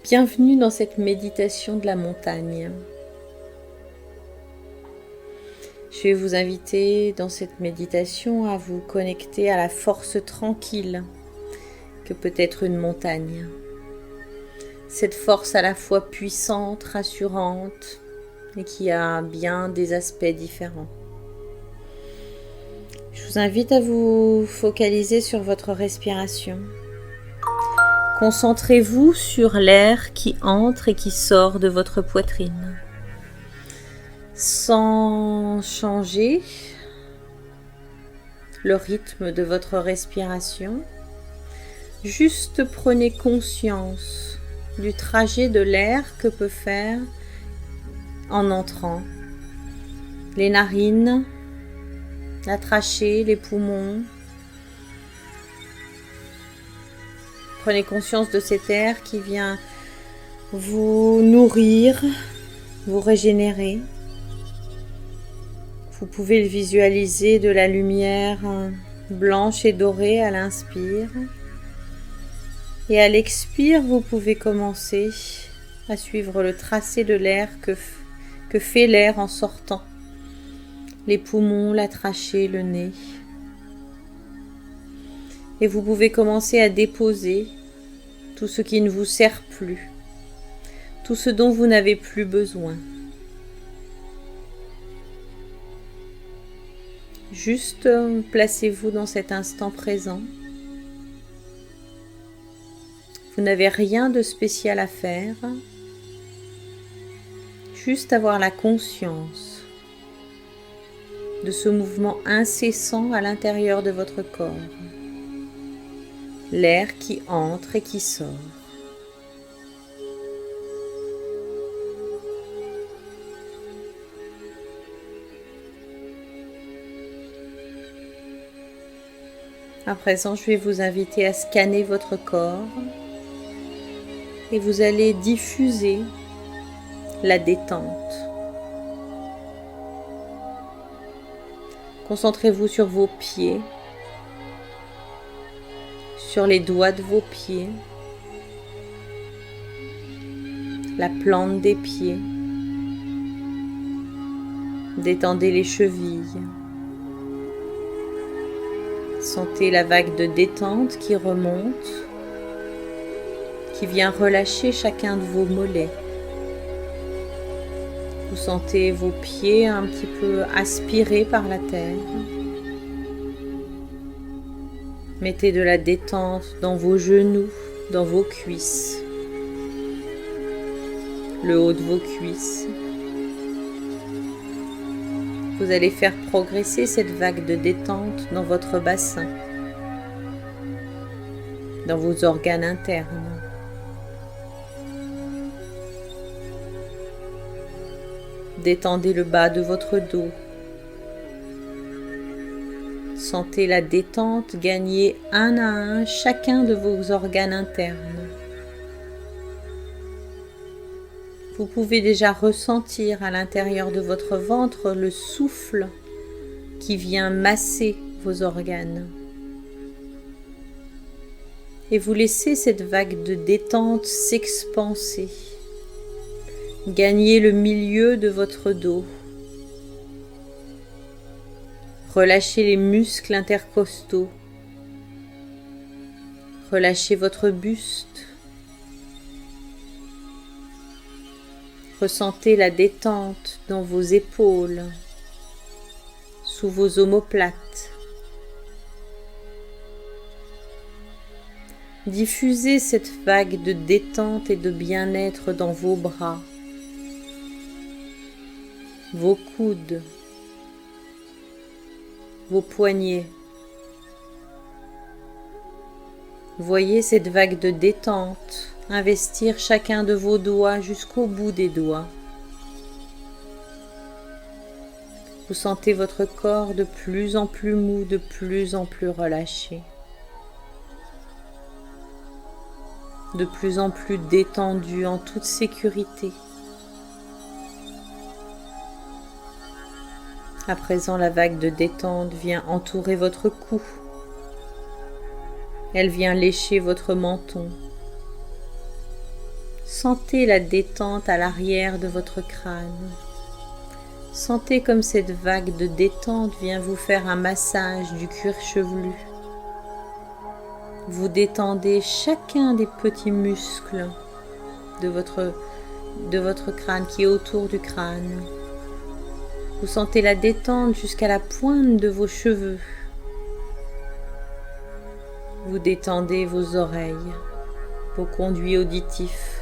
Bienvenue dans cette méditation de la montagne. Je vais vous inviter dans cette méditation à vous connecter à la force tranquille que peut être une montagne. Cette force à la fois puissante, rassurante et qui a bien des aspects différents. Je vous invite à vous focaliser sur votre respiration. Concentrez-vous sur l'air qui entre et qui sort de votre poitrine. Sans changer le rythme de votre respiration, juste prenez conscience du trajet de l'air que peut faire en entrant. Les narines, la trachée, les poumons. Prenez conscience de cet air qui vient vous nourrir, vous régénérer. Vous pouvez le visualiser de la lumière blanche et dorée à l'inspire. Et à l'expire, vous pouvez commencer à suivre le tracé de l'air que fait l'air en sortant. Les poumons, la trachée, le nez. Et vous pouvez commencer à déposer tout ce qui ne vous sert plus, tout ce dont vous n'avez plus besoin. Juste placez-vous dans cet instant présent. Vous n'avez rien de spécial à faire, juste avoir la conscience de ce mouvement incessant à l'intérieur de votre corps. L'air qui entre et qui sort. À présent, je vais vous inviter à scanner votre corps et vous allez diffuser la détente. Concentrez-vous sur vos pieds, sur les doigts de vos pieds, la plante des pieds. Détendez les chevilles. Sentez la vague de détente qui remonte, qui vient relâcher chacun de vos mollets. Vous sentez vos pieds un petit peu aspirés par la terre. Mettez de la détente dans vos genoux, dans vos cuisses, le haut de vos cuisses. Vous allez faire progresser cette vague de détente dans votre bassin, dans vos organes internes. Détendez le bas de votre dos. Sentez la détente gagner un à un chacun de vos organes internes. Vous pouvez déjà ressentir à l'intérieur de votre ventre le souffle qui vient masser vos organes. Et vous laissez cette vague de détente s'expanser, gagner le milieu de votre dos. Relâchez les muscles intercostaux. Relâchez votre buste. Ressentez la détente dans vos épaules, sous vos omoplates. Diffusez cette vague de détente et de bien-être dans vos bras, vos coudes, vos poignets. Voyez cette vague de détente investir chacun de vos doigts jusqu'au bout des doigts. Vous sentez votre corps de plus en plus mou, de plus en plus relâché, de plus en plus détendu en toute sécurité. À présent, la vague de détente vient entourer votre cou. Elle vient lécher votre menton, Sentez la détente à l'arrière de votre crâne. Sentez comme cette vague de détente vient vous faire un massage du cuir chevelu. Vous détendez chacun des petits muscles de votre crâne qui est autour du crâne. Vous sentez la détente jusqu'à la pointe de vos cheveux. Vous détendez vos oreilles, vos conduits auditifs.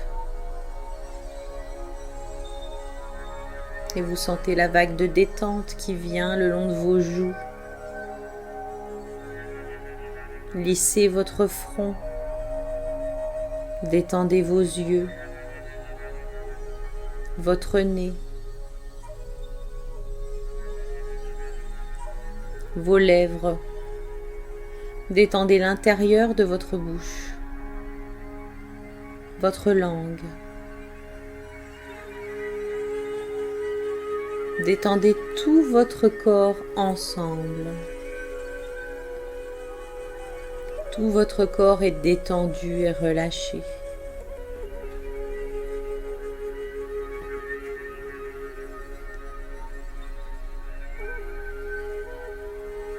Et vous sentez la vague de détente qui vient le long de vos joues. Lissez votre front. Détendez vos yeux, votre nez, vos lèvres. Détendez l'intérieur de votre bouche, votre langue. Détendez tout votre corps ensemble. Tout votre corps est détendu et relâché.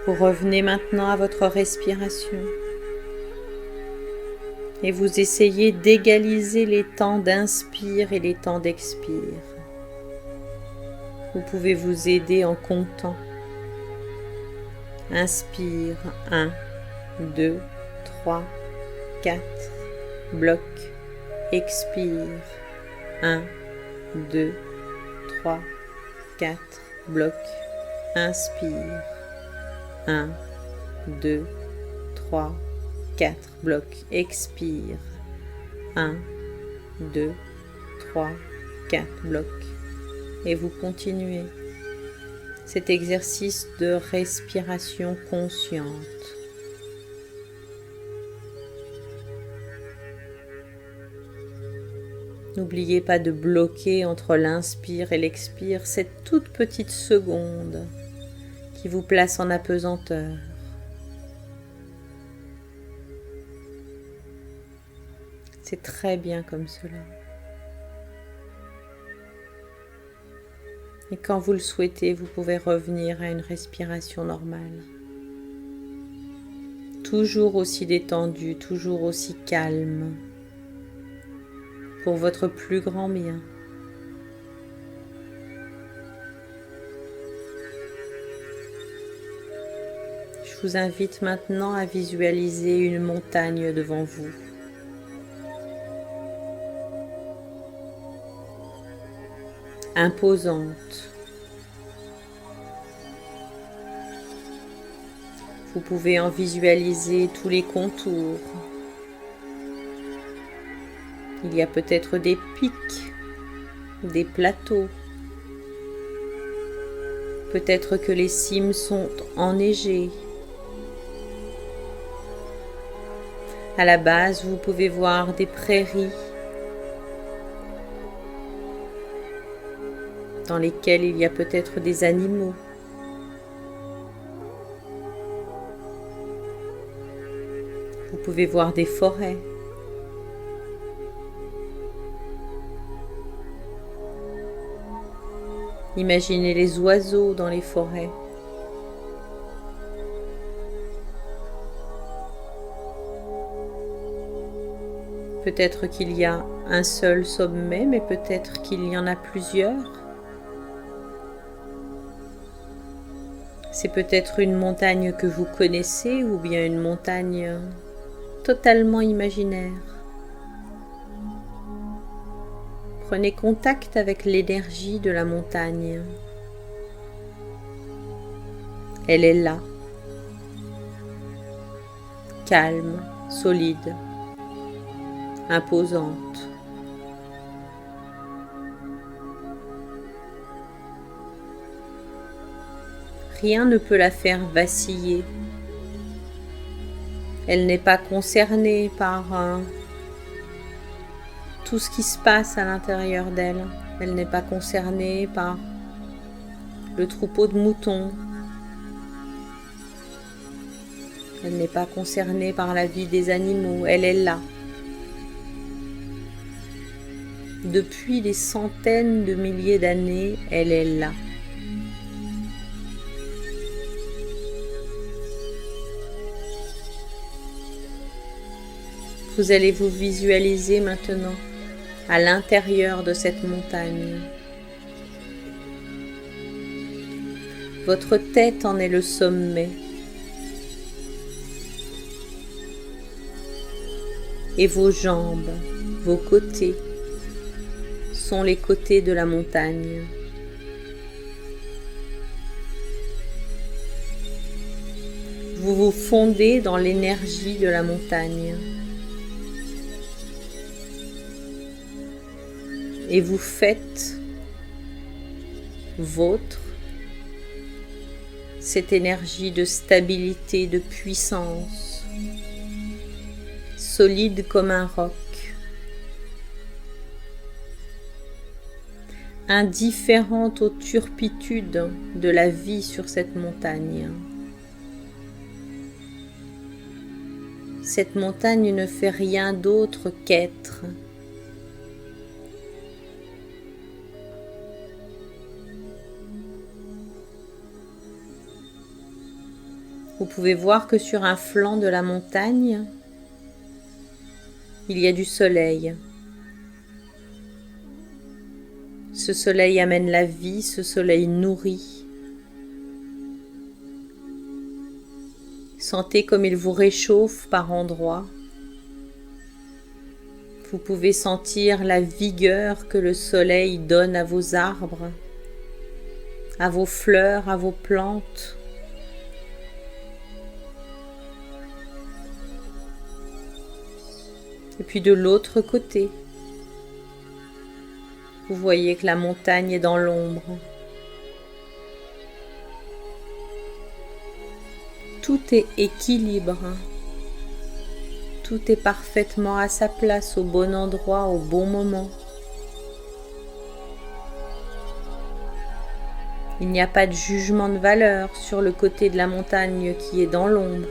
Vous revenez maintenant à votre respiration et vous essayez d'égaliser les temps d'inspire et les temps d'expire. Vous pouvez vous aider en comptant. Inspire, 1, 2, 3, 4, bloc, expire, 1, 2, 3, 4, bloc, inspire, 1, 2, 3, 4, bloc, expire, 1, 2, 3, 4, bloc. Et vous continuez cet exercice de respiration consciente. N'oubliez pas de bloquer entre l'inspire et l'expire cette toute petite seconde qui vous place en apesanteur. C'est très bien comme cela. Et quand vous le souhaitez, vous pouvez revenir à une respiration normale. Toujours aussi détendue, toujours aussi calme, pour votre plus grand bien. Je vous invite maintenant à visualiser une montagne devant vous. Imposante. Vous pouvez en visualiser tous les contours. Il y a peut-être des pics, des plateaux. Peut-être que les cimes sont enneigées. À la base, vous pouvez voir des prairies dans lesquelles il y a peut-être des animaux. Vous pouvez voir des forêts. Imaginez les oiseaux dans les forêts. Peut-être qu'il y a un seul sommet, mais peut-être qu'il y en a plusieurs. C'est peut-être une montagne que vous connaissez ou bien une montagne totalement imaginaire. Prenez contact avec l'énergie de la montagne. Elle est là, calme, solide, imposante. Rien ne peut la faire vaciller. Elle n'est pas concernée par tout ce qui se passe à l'intérieur d'elle. Elle n'est pas concernée par le troupeau de moutons. Elle n'est pas concernée par la vie des animaux. Elle est là. Depuis des centaines de milliers d'années, elle est là. Vous allez vous visualiser maintenant à l'intérieur de cette montagne. Votre tête en est le sommet. Et vos jambes, vos côtés, sont les côtés de la montagne. Vous vous fondez dans l'énergie de la montagne. Et vous faites vôtre cette énergie de stabilité, de puissance, solide comme un roc, indifférente aux turpitudes de la vie sur cette montagne. Cette montagne ne fait rien d'autre qu'être. Vous pouvez voir que sur un flanc de la montagne, il y a du soleil. Ce soleil amène la vie, ce soleil nourrit. Sentez comme il vous réchauffe par endroits. Vous pouvez sentir la vigueur que le soleil donne à vos arbres, à vos fleurs, à vos plantes. Et puis de l'autre côté, vous voyez que la montagne est dans l'ombre. Tout est équilibre. Tout est parfaitement à sa place, au bon endroit, au bon moment. Il n'y a pas de jugement de valeur sur le côté de la montagne qui est dans l'ombre.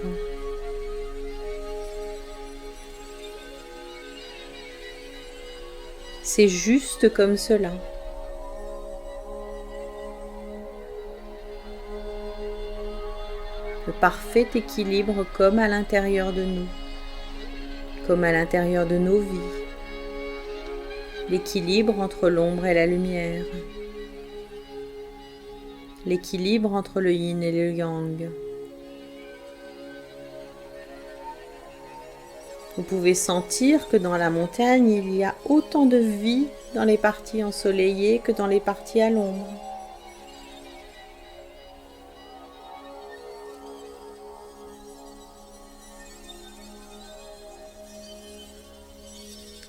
C'est juste comme cela. Le parfait équilibre comme à l'intérieur de nous, comme à l'intérieur de nos vies. L'équilibre entre l'ombre et la lumière. L'équilibre entre le yin et le yang. Vous pouvez sentir que dans la montagne, il y a autant de vie dans les parties ensoleillées que dans les parties à l'ombre.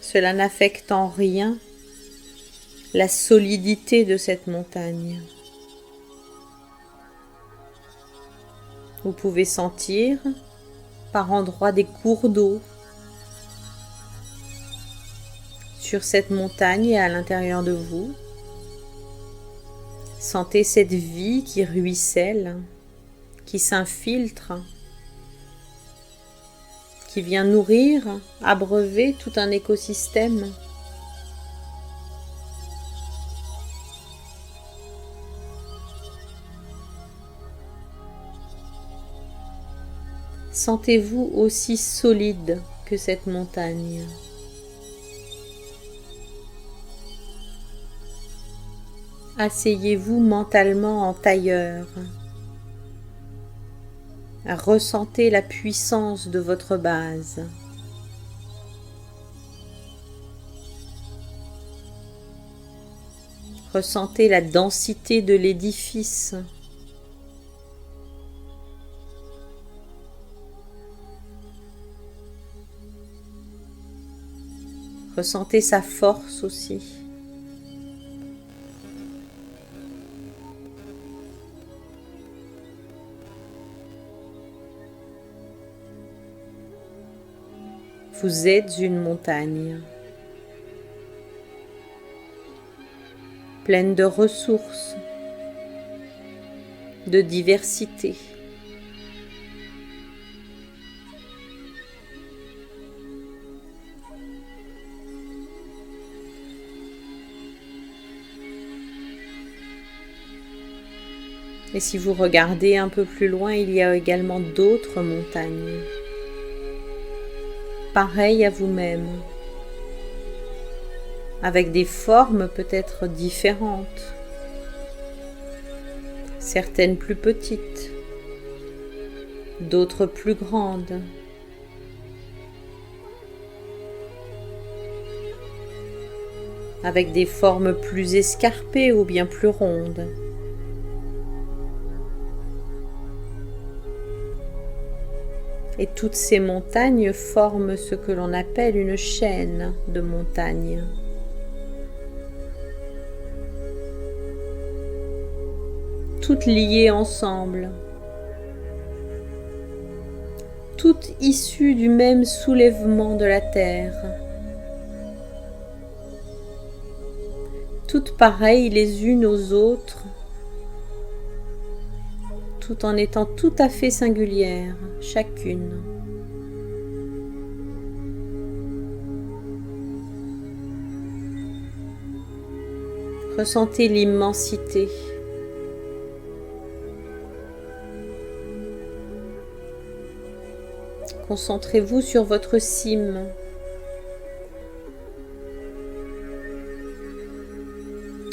Cela n'affecte en rien la solidité de cette montagne. Vous pouvez sentir par endroits des cours d'eau sur cette montagne et à l'intérieur de vous. Sentez cette vie qui ruisselle, qui s'infiltre, qui vient nourrir, abreuver tout un écosystème. Sentez-vous aussi solide que cette montagne. Asseyez-vous mentalement en tailleur. Ressentez la puissance de votre base. Ressentez la densité de l'édifice. Ressentez sa force aussi. Vous êtes une montagne, pleine de ressources, de diversité. Et si vous regardez un peu plus loin, il y a également d'autres montagnes, pareilles à vous-même, avec des formes peut-être différentes, certaines plus petites, d'autres plus grandes. Avec des formes plus escarpées ou bien plus rondes. Et toutes ces montagnes forment ce que l'on appelle une chaîne de montagnes. Toutes liées ensemble, toutes issues du même soulèvement de la terre, toutes pareilles les unes aux autres, tout en étant tout à fait singulières, chacune. Ressentez l'immensité. Concentrez-vous sur votre cime.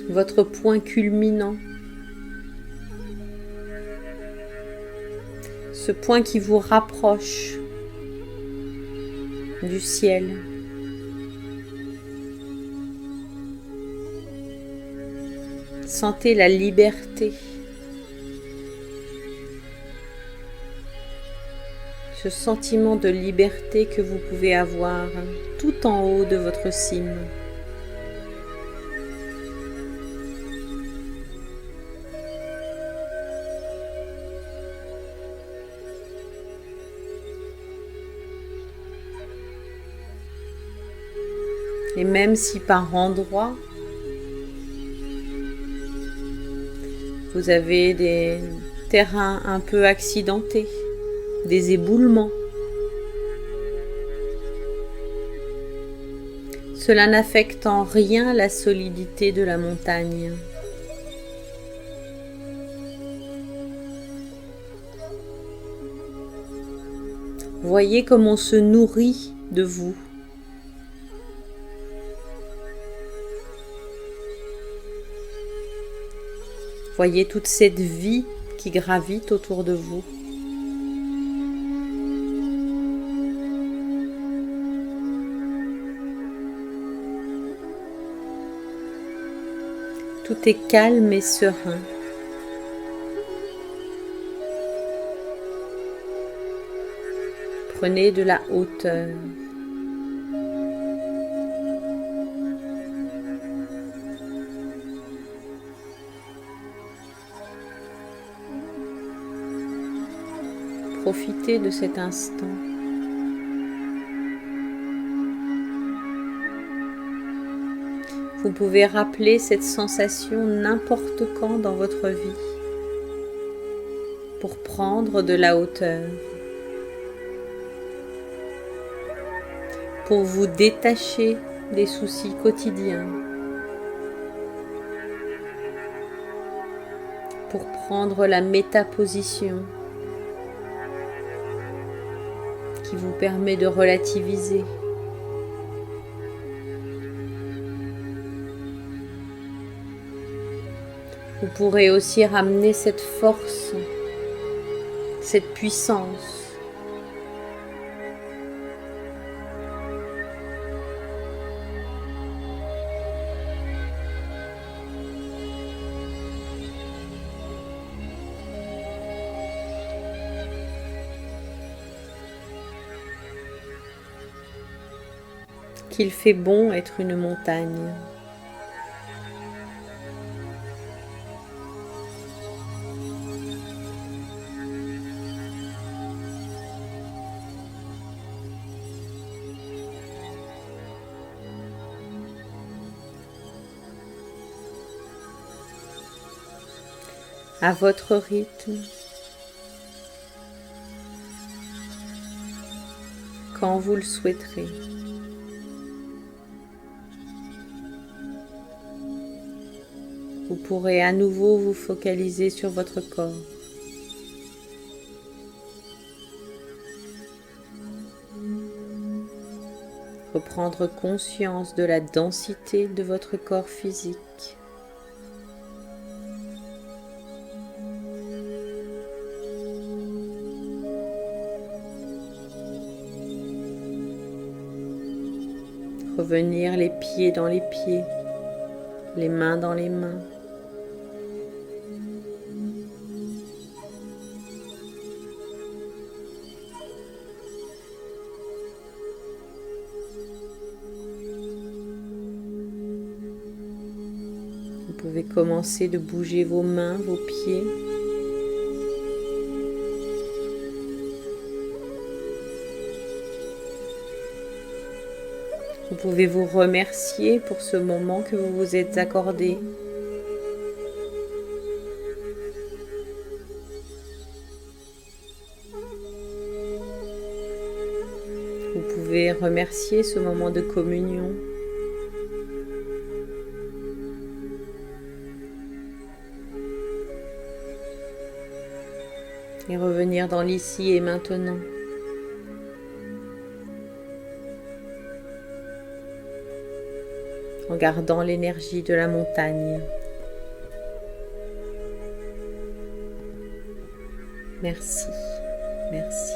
Votre point culminant. Ce point qui vous rapproche du ciel. Sentez la liberté. Ce sentiment de liberté que vous pouvez avoir tout en haut de votre cime. Et même si par endroits, vous avez des terrains un peu accidentés, des éboulements, cela n'affecte en rien la solidité de la montagne. Voyez comme on se nourrit de vous. Voyez toute cette vie qui gravite autour de vous. Tout est calme et serein. Prenez de la hauteur. Profitez de cet instant. Vous pouvez rappeler cette sensation n'importe quand dans votre vie pour prendre de la hauteur, pour vous détacher des soucis quotidiens, pour prendre la métaposition qui vous permet de relativiser. Vous pourrez aussi ramener cette force, cette puissance. Qu'il fait bon être une montagne. À votre rythme, quand vous le souhaiterez. Vous vous pourrez à nouveau vous focaliser sur votre corps. Reprendre conscience de la densité de votre corps physique. Revenir les pieds dans les pieds, les mains dans les mains. Vous pouvez commencer de bouger vos mains, vos pieds. Vous pouvez vous remercier pour ce moment que vous vous êtes accordé. Vous pouvez remercier ce moment de communion. Et revenir dans l'ici et maintenant. En gardant l'énergie de la montagne. Merci, merci,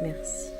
merci.